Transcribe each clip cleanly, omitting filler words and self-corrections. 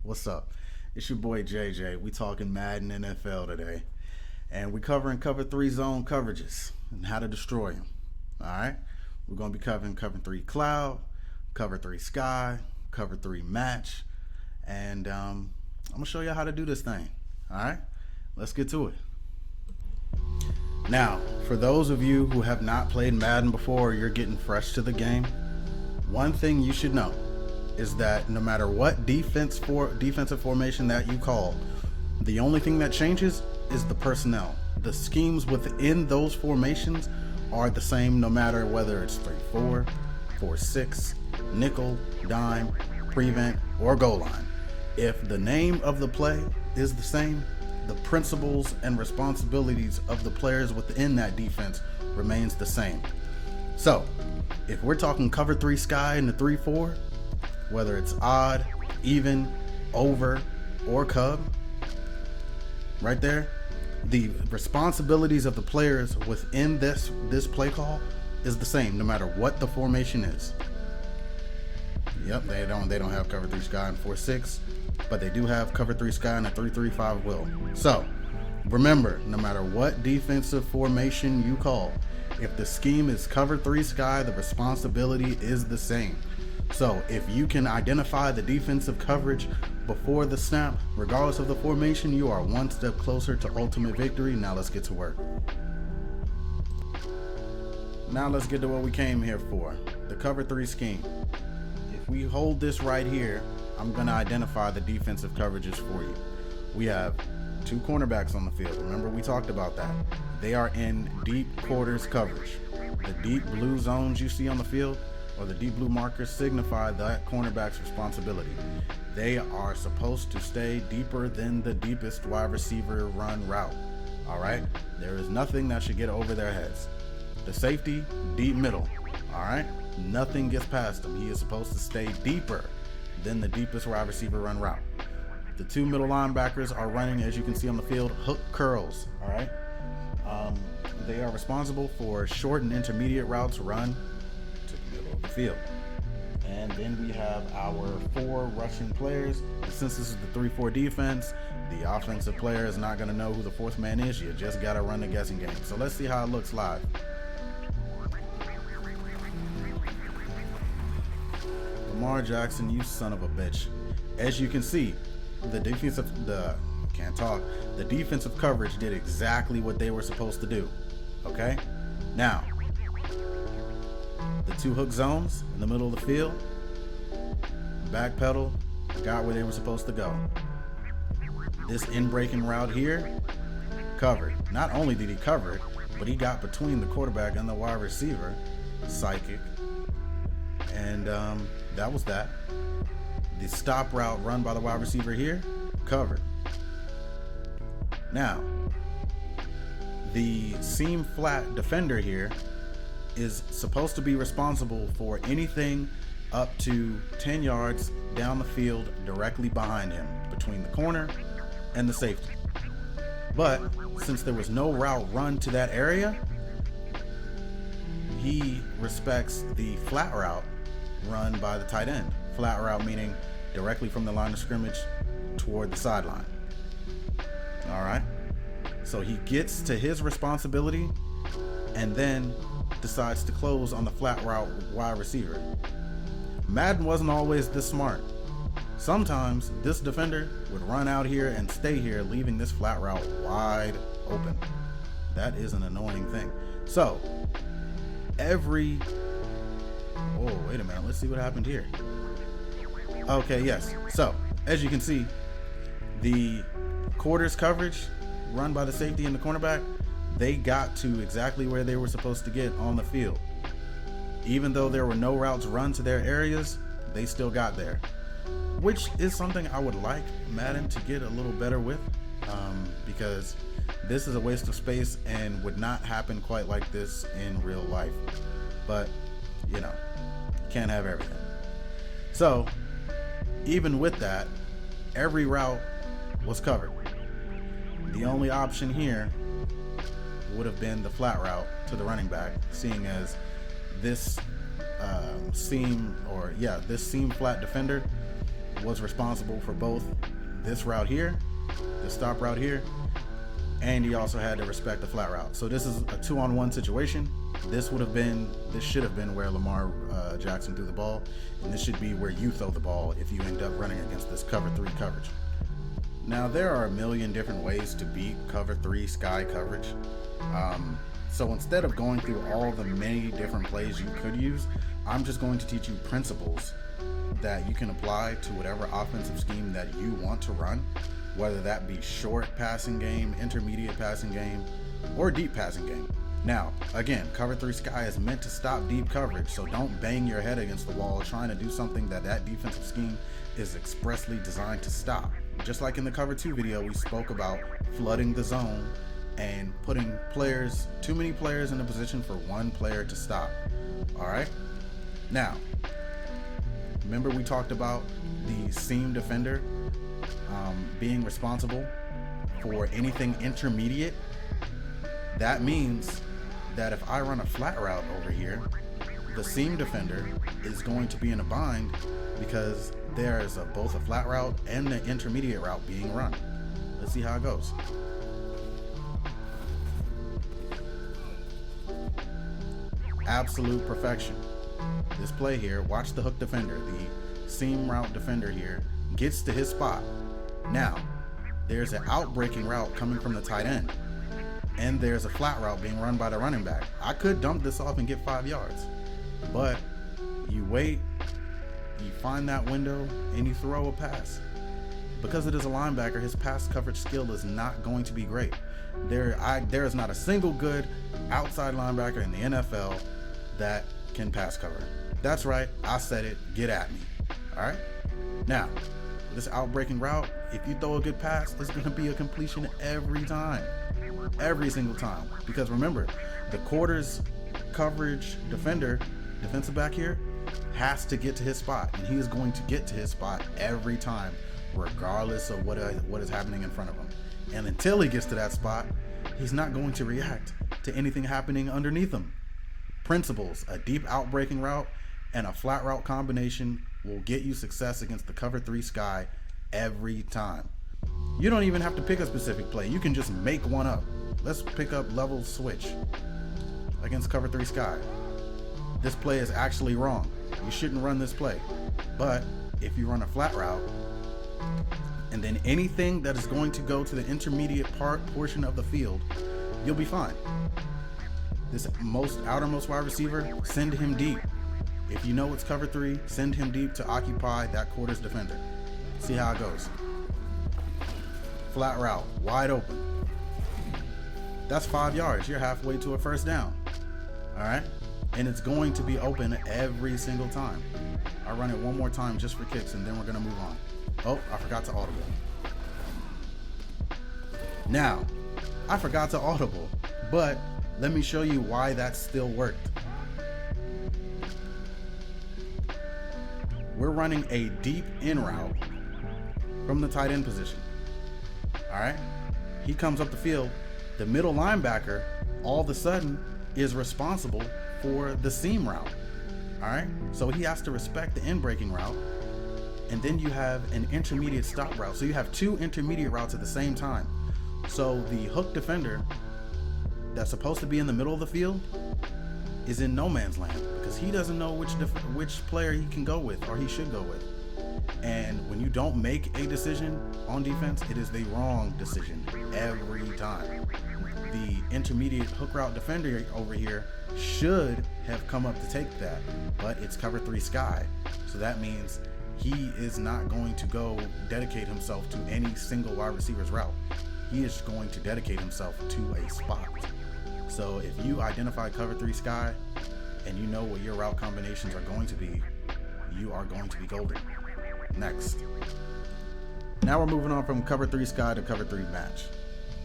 What's up? It's your boy JJ. We talking Madden NFL today, and we covering cover three zone coverages and how to destroy them. All right, we're gonna be covering cover three cloud, cover three sky, cover three match, and I'm gonna show you how to do this thing. All right, let's get to it. Now, for those of you who have not played Madden before, or you're getting fresh to the game, one thing you should know is that no matter what defensive formation that you call, the only thing that changes is the personnel. The schemes within those formations are the same no matter whether it's 3-4, 4-6, nickel, dime, prevent, or goal line. If the name of the play is the same, the principles and responsibilities of the players within that defense remains the same. So, if we're talking cover 3 sky and the 3-4, whether it's odd, even, over, or cub, right there, the responsibilities of the players within this play call is the same no matter what the formation is. Yep, they don't have cover 3 sky and 4-6, but they do have cover 3 sky and a 3-3-5 will. So, remember, no matter what defensive formation you call, if the scheme is cover 3 sky, the responsibility is the same. So if you can identify the defensive coverage before the snap, regardless of the formation, you are one step closer to ultimate victory. Now let's get to work. Now let's get to what we came here for, the cover 3 scheme. If we hold this right here, I'm going to identify the defensive coverages for you. We have 2 cornerbacks on the field. Remember, we talked about that. They are in deep quarters coverage. The deep blue zones you see on the field, or the deep blue markers, signify that cornerback's responsibility. They are supposed to stay deeper than the deepest wide receiver run route. All right? There is nothing that should get over their heads. The safety, deep middle. All right? Nothing gets past him. He is supposed to stay deeper than the deepest wide receiver run route. The 2 middle linebackers are running, as you can see on the field, hook curls. All right? They are responsible for short and intermediate routes run to the middle of the field. And then we have our 4 rushing players. And since this is the 3-4 defense, the offensive player is not going to know who the 4th man is. You just got to run the guessing game. So let's see how it looks live. Lamar Jackson, you son of a bitch. As you can see, the defensive coverage did exactly what they were supposed to do. Okay? Now, the 2 hook zones in the middle of the field, back pedal, got where they were supposed to go. This in-breaking route here, covered. Not only did he cover it, but he got between the quarterback and the wide receiver, psychic, and that was that. The stop route run by the wide receiver here, covered. Now, the seam flat defender here is supposed to be responsible for anything up to 10 yards down the field directly behind him, between the corner and the safety. But since there was no route run to that area, he respects the flat route run by the tight end. Flat route meaning directly from the line of scrimmage toward the sideline. All right. So he gets to his responsibility and then decides to close on the flat route wide receiver. Madden wasn't always this smart. Sometimes this defender would run out here and stay here, leaving this flat route wide open. That is an annoying thing. So oh, wait a minute, let's see what happened here. Okay, yes. So as you can see, the quarters coverage run by the safety and the cornerback, they got to exactly where they were supposed to get on the field. Even though there were no routes run to their areas, they still got there, which is something I would like Madden to get a little better with, because this is a waste of space and would not happen quite like this in real life. But, you know, can't have everything. So, even with that, every route was covered. The only option here would have been the flat route to the running back, seeing as this seam flat defender was responsible for both this route here, the stop route here, and he also had to respect the flat route. So this is a 2-on-1 situation. This should have been where Lamar Jackson threw the ball, and this should be where you throw the ball if you end up running against this cover 3 coverage. Now, there are a million different ways to beat cover 3 sky coverage. So instead of going through all the many different plays you could use, I'm just going to teach you principles that you can apply to whatever offensive scheme that you want to run, whether that be short passing game, intermediate passing game, or deep passing game. Now, again, cover 3 sky is meant to stop deep coverage, so don't bang your head against the wall trying to do something that defensive scheme is expressly designed to stop. Just like in the cover 2 video, we spoke about flooding the zone and putting too many players in a position for one player to stop. All right. Now, remember we talked about the seam defender being responsible for anything intermediate. That means that if I run a flat route over here, the seam defender is going to be in a bind because there's both a flat route and the intermediate route being run. Let's see how it goes. Absolute perfection. This play here, watch the hook defender, the seam route defender here, gets to his spot. Now, there's an outbreaking route coming from the tight end, and there's a flat route being run by the running back. I could dump this off and get 5 yards, but you wait, you find that window, and you throw a pass. Because it is a linebacker, his pass coverage skill is not going to be great. There is not a single good outside linebacker in the NFL that can pass cover. That's right, I said it, get at me. All right? Now, this outbreaking route, if you throw a good pass, it's going to be a completion every time. Every single time. Because remember, the quarters coverage defensive back here, has to get to his spot, and he is going to get to his spot every time, regardless of what is happening in front of him. And until he gets to that spot, he's not going to react to anything happening underneath him. Principles: a deep outbreaking route and a flat route combination will get you success against the cover 3 sky every time. You don't even have to pick a specific play. You can just make one up. Let's pick up level switch against cover 3 sky. This play is actually wrong. You shouldn't run this play. But if you run a flat route, and then anything that is going to go to the intermediate portion of the field, you'll be fine. This outermost wide receiver, send him deep. If you know it's cover 3, send him deep to occupy that quarters defender. See how it goes. Flat route, wide open. That's 5 yards. You're halfway to a first down. All right? And it's going to be open every single time. I'll run it one more time just for kicks, and then we're going to move on. Oh, I forgot to audible. Now, I forgot to audible, but let me show you why that still worked. We're running a deep in route from the tight end position. All right? He comes up the field. The middle linebacker, all of a sudden, is responsible for the seam route. All right? So he has to respect the in-breaking route. And then you have an intermediate stop route. So you have 2 intermediate routes at the same time. So the hook defender that's supposed to be in the middle of the field is in no man's land because he doesn't know which player he can go with or he should go with. And when you don't make a decision on defense, it is the wrong decision every time. The intermediate hook route defender over here should have come up to take that, but it's cover 3 sky. So that means he is not going to go dedicate himself to any single wide receiver's route. He is going to dedicate himself to a spot. So if you identify cover 3 sky and you know what your route combinations are going to be, you are going to be golden. Next. Now we're moving on from cover 3 sky to cover 3 match.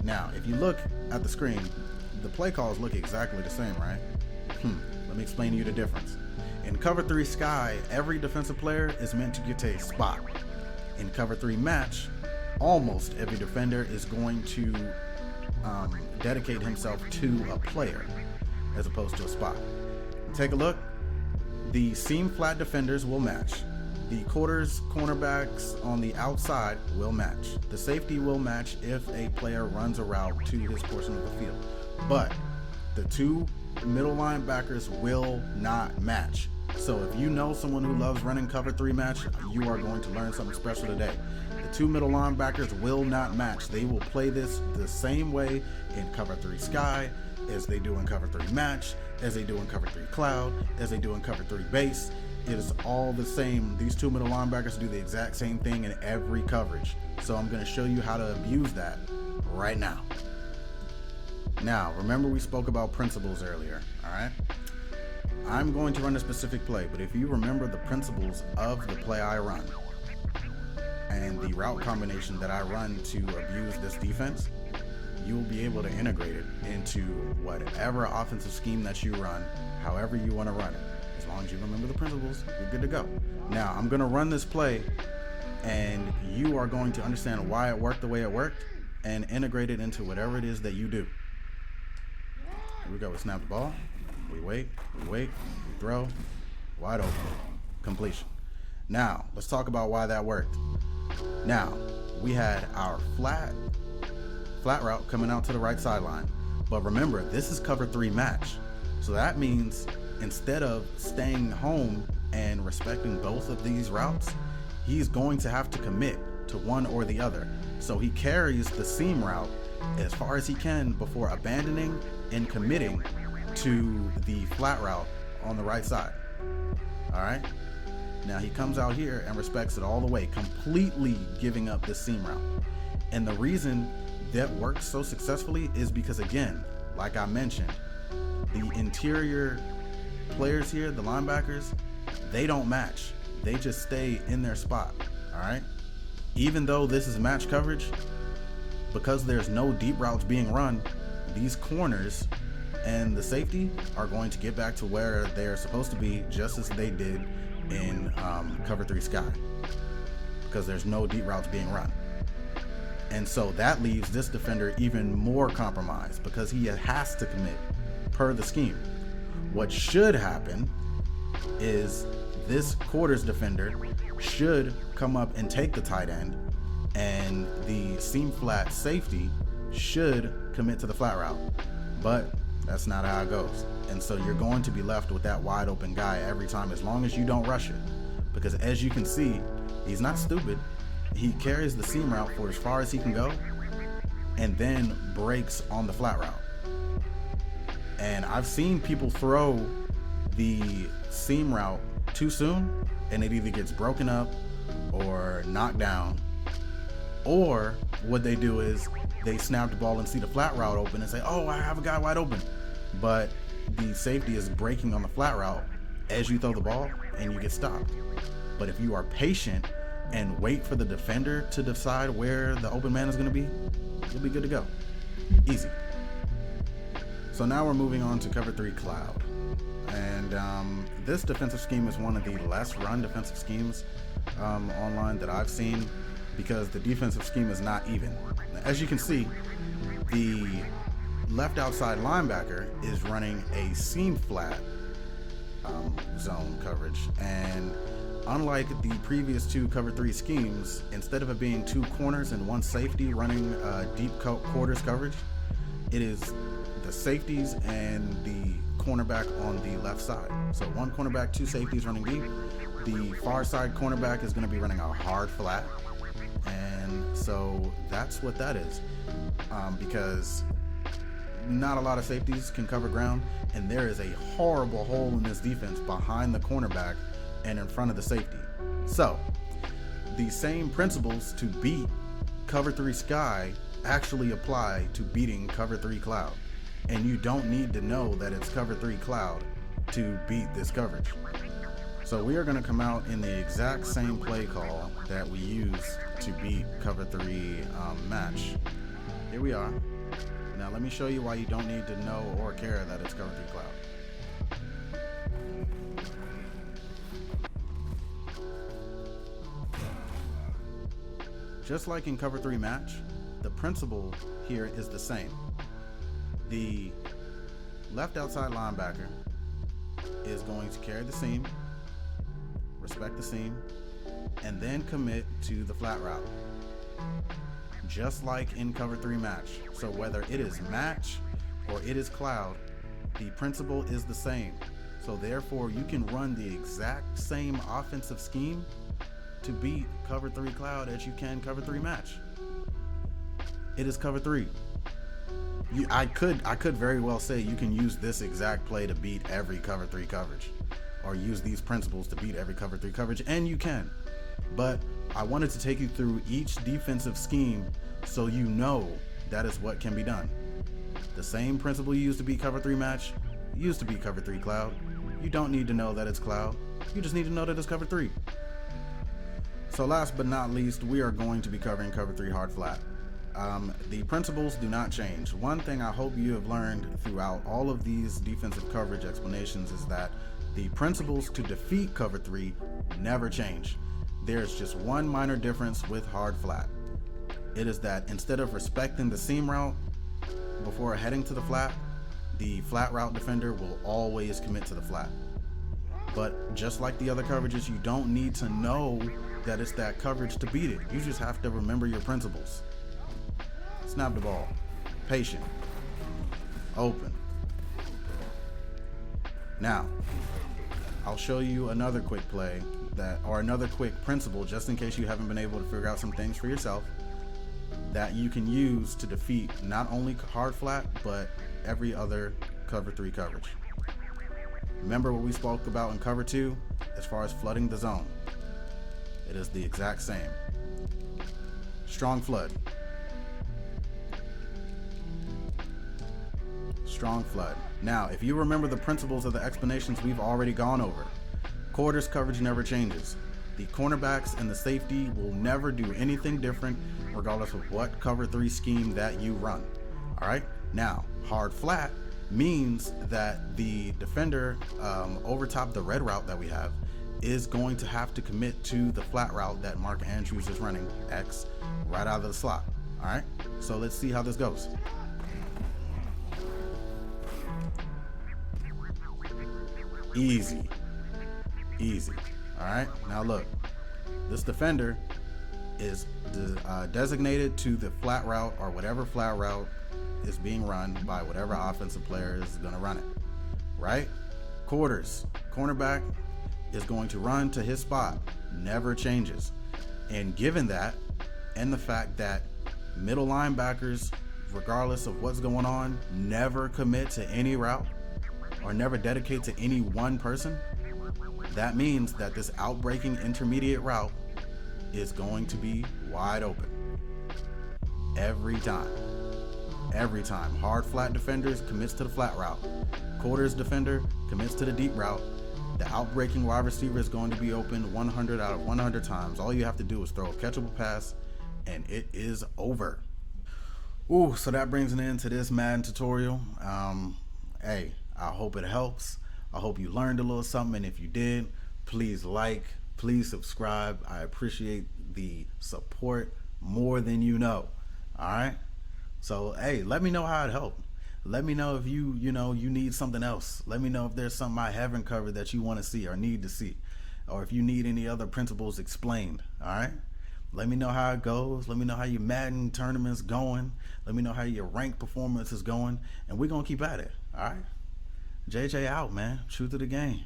Now, if you look at the screen, the play calls look exactly the same, right? Let me explain to you the difference. In cover 3 sky, every defensive player is meant to get to a spot. In cover 3 match, almost every defender is going to dedicate himself to a player as opposed to a spot. Take a look. The seam flat defenders will match. The quarters cornerbacks on the outside will match. The safety will match if a player runs a route to his portion of the field. But the two middle linebackers will not match. So if you know someone who loves running cover 3 match, you are going to learn something special today. The two middle linebackers will not match. They will play this the same way in cover 3 sky as they do in cover 3 match, as they do in cover 3 cloud, as they do in cover 3 base. It is all the same. These two middle linebackers do the exact same thing in every coverage. So I'm going to show you how to abuse that right now. Now, remember we spoke about principles earlier, all right? I'm going to run a specific play, but if you remember the principles of the play I run and the route combination that I run to abuse this defense, you will be able to integrate it into whatever offensive scheme that you run, however you want to run it. As long as you remember the principles, you're good to go. Now, I'm going to run this play, and you are going to understand why it worked the way it worked and integrate it into whatever it is that you do. Here we go. We snap the ball. We wait. We throw. Wide open. Completion. Now, let's talk about why that worked. Now, we had our flat route coming out to the right sideline. But remember, this is cover 3 match. So that means instead of staying home and respecting both of these routes, he's going to have to commit to one or the other. So he carries the seam route as far as he can before abandoning and committing to the flat route on the right side. All right. Now he comes out here and respects it all the way, completely giving up this seam route. And the reason that works so successfully is because, again, like I mentioned, the interior players here, the linebackers, they don't match. They just stay in their spot. All right. Even though this is match coverage, because there's no deep routes being run, these corners and the safety are going to get back to where they're supposed to be, just as they did in cover 3 sky, because there's no deep routes being run. And so that leaves this defender even more compromised because he has to commit per the scheme. What should happen is this quarters defender should come up and take the tight end, and the seam flat safety should commit to the flat route. But that's not how it goes. And so you're going to be left with that wide open guy every time, as long as you don't rush it. Because as you can see, he's not stupid. He carries the seam route for as far as he can go and then breaks on the flat route. And I've seen people throw the seam route too soon, and it either gets broken up or knocked down, or what they do is they snap the ball and see the flat route open and say, oh, I have a guy wide open. But the safety is breaking on the flat route as you throw the ball and you get stopped. But if you are patient and wait for the defender to decide where the open man is going to be, you'll be good to go. Easy. So now we're moving on to cover 3 cloud. And this defensive scheme is one of the less run defensive schemes online that I've seen, because the defensive scheme is not even. As you can see, the left outside linebacker is running a seam flat zone coverage, and unlike the previous 2 cover 3 schemes, instead of it being 2 corners and 1 safety running deep quarters coverage, it is the safeties and the cornerback on the left side. So 1 cornerback, 2 safeties running deep. The far side cornerback is going to be running a hard flat. And so that's what that is, because not a lot of safeties can cover ground, and there is a horrible hole in this defense behind the cornerback and in front of the safety. So the same principles to beat cover 3 sky actually apply to beating cover 3 cloud, and you don't need to know that it's cover 3 cloud to beat this coverage. So we are going to come out in the exact same play call that we use to beat cover 3 match. Here we are. Now let me show you why you don't need to know or care that it's cover 3 cloud. Just like in cover 3 match, the principle here is the same. The left outside linebacker is going to carry the seam, respect the seam, and then commit to the flat route. Just like in cover 3 match. So whether it is match or it is cloud, the principle is the same. So therefore you can run the exact same offensive scheme to beat cover 3 cloud as you can cover 3 match. It is cover 3. I could very well say you can use this exact play to beat every cover 3 coverage, or use these principles to beat every cover 3 coverage, and you can. But I wanted to take you through each defensive scheme so you know that is what can be done. The same principle you used to beat cover 3 match, used to beat cover 3 cloud. You don't need to know that it's cloud. You just need to know that it's cover 3. So last but not least, we are going to be covering cover 3 hard flat. The principles do not change. One thing I hope you have learned throughout all of these defensive coverage explanations is that the principles to defeat cover 3 never change. There's just one minor difference with hard flat. It is that instead of respecting the seam route before heading to the flat route defender will always commit to the flat. But just like the other coverages, you don't need to know that it's that coverage to beat it. You just have to remember your principles. Snap the ball. Patient. Open. Now, I'll show you another quick play or another quick principle, just in case you haven't been able to figure out some things for yourself that you can use to defeat not only hard flat, but every other cover 3 coverage. Remember what we spoke about in cover 2 as far as flooding the zone. It is the exact same. Strong flood. Strong flood. Now, if you remember the principles of the explanations we've already gone over, quarters coverage never changes. The cornerbacks and the safety will never do anything different regardless of what cover 3 scheme that you run. All right. Now, hard flat means that the defender over top the red route that we have is going to have to commit to the flat route that Mark Andrews is running, X, right out of the slot. All right. So let's see how this goes. Easy. All right, now look, this defender is designated to the flat route or whatever flat route is being run by whatever offensive player is going to run it, right? Quarters, cornerback is going to run to his spot, never changes. And given that, and the fact that middle linebackers, regardless of what's going on, never commit to any route, or never dedicate to any one person, that means that this outbreaking intermediate route is going to be wide open. Every time. Hard flat defenders commits to the flat route. Quarters defender commits to the deep route. The outbreaking wide receiver is going to be open 100 out of 100 times. All you have to do is throw a catchable pass and it is over. Ooh, so that brings an end to this Madden tutorial. Hey, I hope it helps. I hope you learned a little something, and if you did, please like, please subscribe. I appreciate the support more than you know. All right? So, hey, let me know how it helped. Let me know if you need something else. Let me know if there's something I haven't covered that you want to see or need to see, or if you need any other principles explained. All right? Let me know how it goes. Let me know how your Madden tournament's going. Let me know how your rank performance is going, and we're going to keep at it. All right? JJ out, man. Truth of the game.